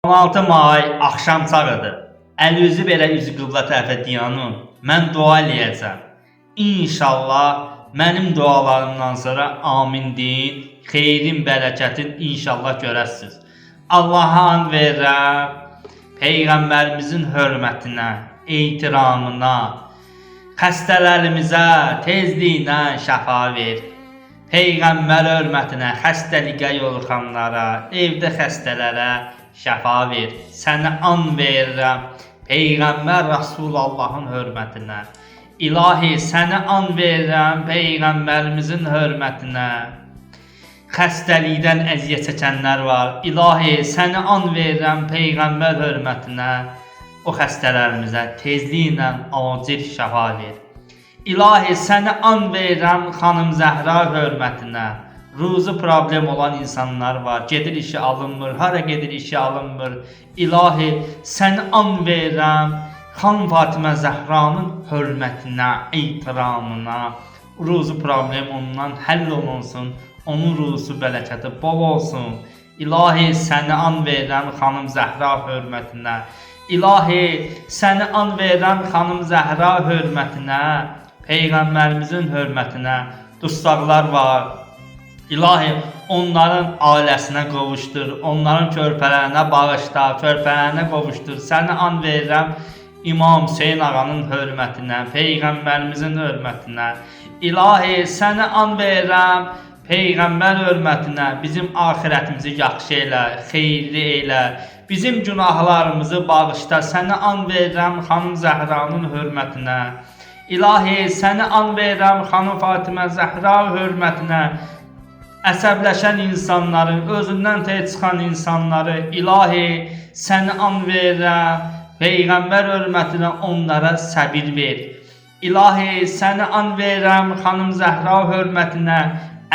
16 may axşam çağıdır. Əl-üzü belə üzü qıbla tərəfə diyanın. Mən dua eləyəcəm. İnşallah mənim dualarımdan sonra amin deyin. Xeyrin, bərəkətin inşallah görəsiniz. Allaha and verirəm. Peyğəmbərimizin hörmətinə, ehtiramına, xəstələrimizə tezliklə şəfa ver. Peyğəmbər hörmətinə, xəstəliyə yoluxanlara, evdə xəstələrə şəfa ver. Sənə and verirəm. Peyğəmbər Rasullahın hörmətinə. İlahi, sənə and verirəm Peyğəmbərimizin hörmətinə. Xəstəlikdən əziyyət çəkənlər var. İlahi, sənə and verirəm Peyğəmbər hörmətinə. O xəstələrimizə tezliklə acil şəfa ver. İlahi, sənə and verirəm xanım Zəhra hörmətinə. Ruzu problem olan insanlar var. Gedir işi alınmır, hara gedir işi alınmır. İlahi, sənə and verirəm xanım Fatimə Zəhranın hörmətinə, ehtiramına. Ruzu problem ondan həll olunsun. Onun ruzu bərəkəti bol olsun. İlahi, sənə and verirəm xanım Zəhra hörmətinə. İlahi, sənə and verirəm xanım Zəhra hörmətinə. Peyğəmbərimizin hörmətinə. Dustaqlar var. İlahi, onların ailəsinə qovuşdur. Onların körpələrinə bağışla, körpələrinə qovuşdur. Sənə and verirəm İmam Hüseyin ağanın hörmətinə, Peyğəmbərimizin hörmətinə. İlahi, sənə and verirəm Peyğəmbər hörmətinə. Bizim axirətimizi yaxşı elə, xeyirli elə. Bizim günahlarımızı bağışla. Sənə and verirəm xanım Zəhranın hörmətinə. İlahi, sənə and verirəm xanım Fatimə Zəhra hörmətinə. Əsəbləşən insanları, özündən tez çıxan insanları, İlahi, sənə and verirəm Peyğəmbər hörmətinə, onlara səbir ver. İlahi, sənə and verirəm xanım Zəhra hörmətinə.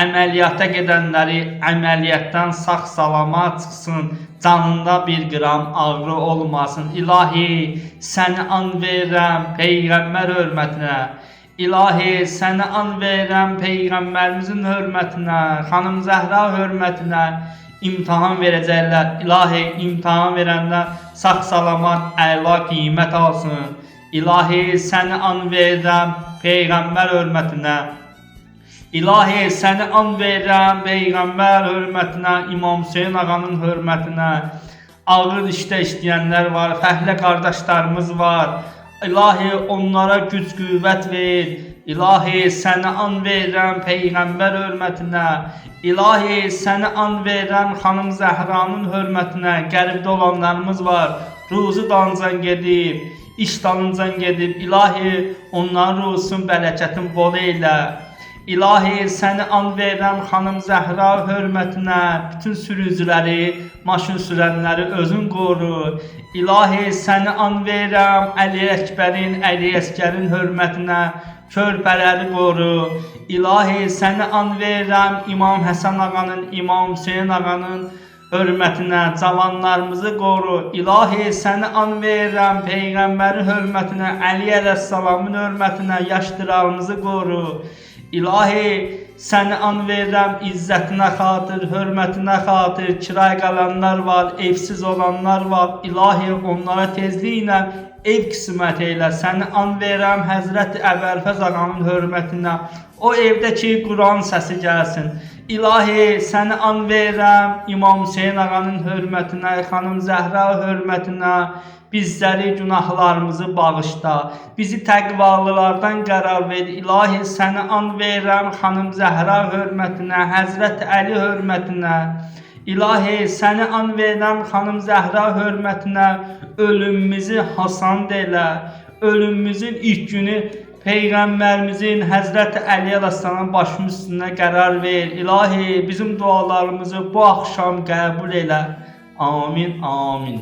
Əməliyyata gedənləri əməliyyatdan sağ-salamat çıxsın, canında bir qram ağrı olmasın. İlahi, sənə and verirəm Peyğəmbər hörmətinə. İlahi, sənə and verirəm Peyğəmbərimizin hörmətinə, xanım Zəhra hörmətinə. İmtahan verəcəklər. İlahi, imtahan verəndə sağ-salamat, əla qiymət alsın. İlahi, sənə and verirəm Peyğəmbər hörmətinə. İlahi, səni and verirəm Peyğəmbər hörmətinə, İmam Hüseyin ağanın hörmətinə. Ağır işdə işləyənlər var, fəhlə qardaşlarımız var. İlahi, onlara güc qüvvət ver. İlahi, səni and verirəm Peyğəmbər hörmətinə. İlahi, səni and verirəm xanım Zəhranın hörmətinə. Qəribdə olanlarımız var, ruzu dalıncan gedib, iş dalıncan gedib. İlahi, onların ruzusun bərəkətin bol eylə. İlahi, səni and verirəm xanım Zəhra hörmətinə. Bütün sürücüləri, maşın sürənləri özün qoru. İlahi, səni and verirəm Əli Əkbərin, Əli Əsgərin hörmətinə. Körpələri qoru. İlahi, səni and verirəm İmam Həsən ağanın, İmam Hüseyin ağanın hörmətinə. Cavanlarımızı qoru. İlahi, səni and verirəm Peyğəmbərin hörmətinə, Əli əleyhissalamın hörmətinə. Yaşlılarımızı qoru. İlahi, səni and verirəm izzətinə xatır, hörmətinə xatır. Kiray qalanlar var, evsiz olanlar var. İlahi, onlara tezliklə ev qismət eylə. Səni and verirəm Həzrəti Əbəlfəz ağanın hörmətinə. O evdə ki, Quran səsi gəlsin. İlahi, səni and verirəm İmam Hüseyin ağanın hörmətinə, xanım Zəhra hörmətinə. Bizləri, günahlarımızı bağışla. Bizi təqvalılardan qərar ver. İlahi, səni and verirəm xanım Zəhra hörmətinə, Həzrət Əli hörmətinə. İlahi, səni and verirəm xanım Zəhra hörmətinə. Ölümümüzü hasan elə. Ölümümüzün ilk günü Peyğəmbərimizin Həzrət Əli əleyhissalam başımız üstünə qərar ver. İlahi, bizim dualarımızı bu axşam qəbul elə. Amin, amin.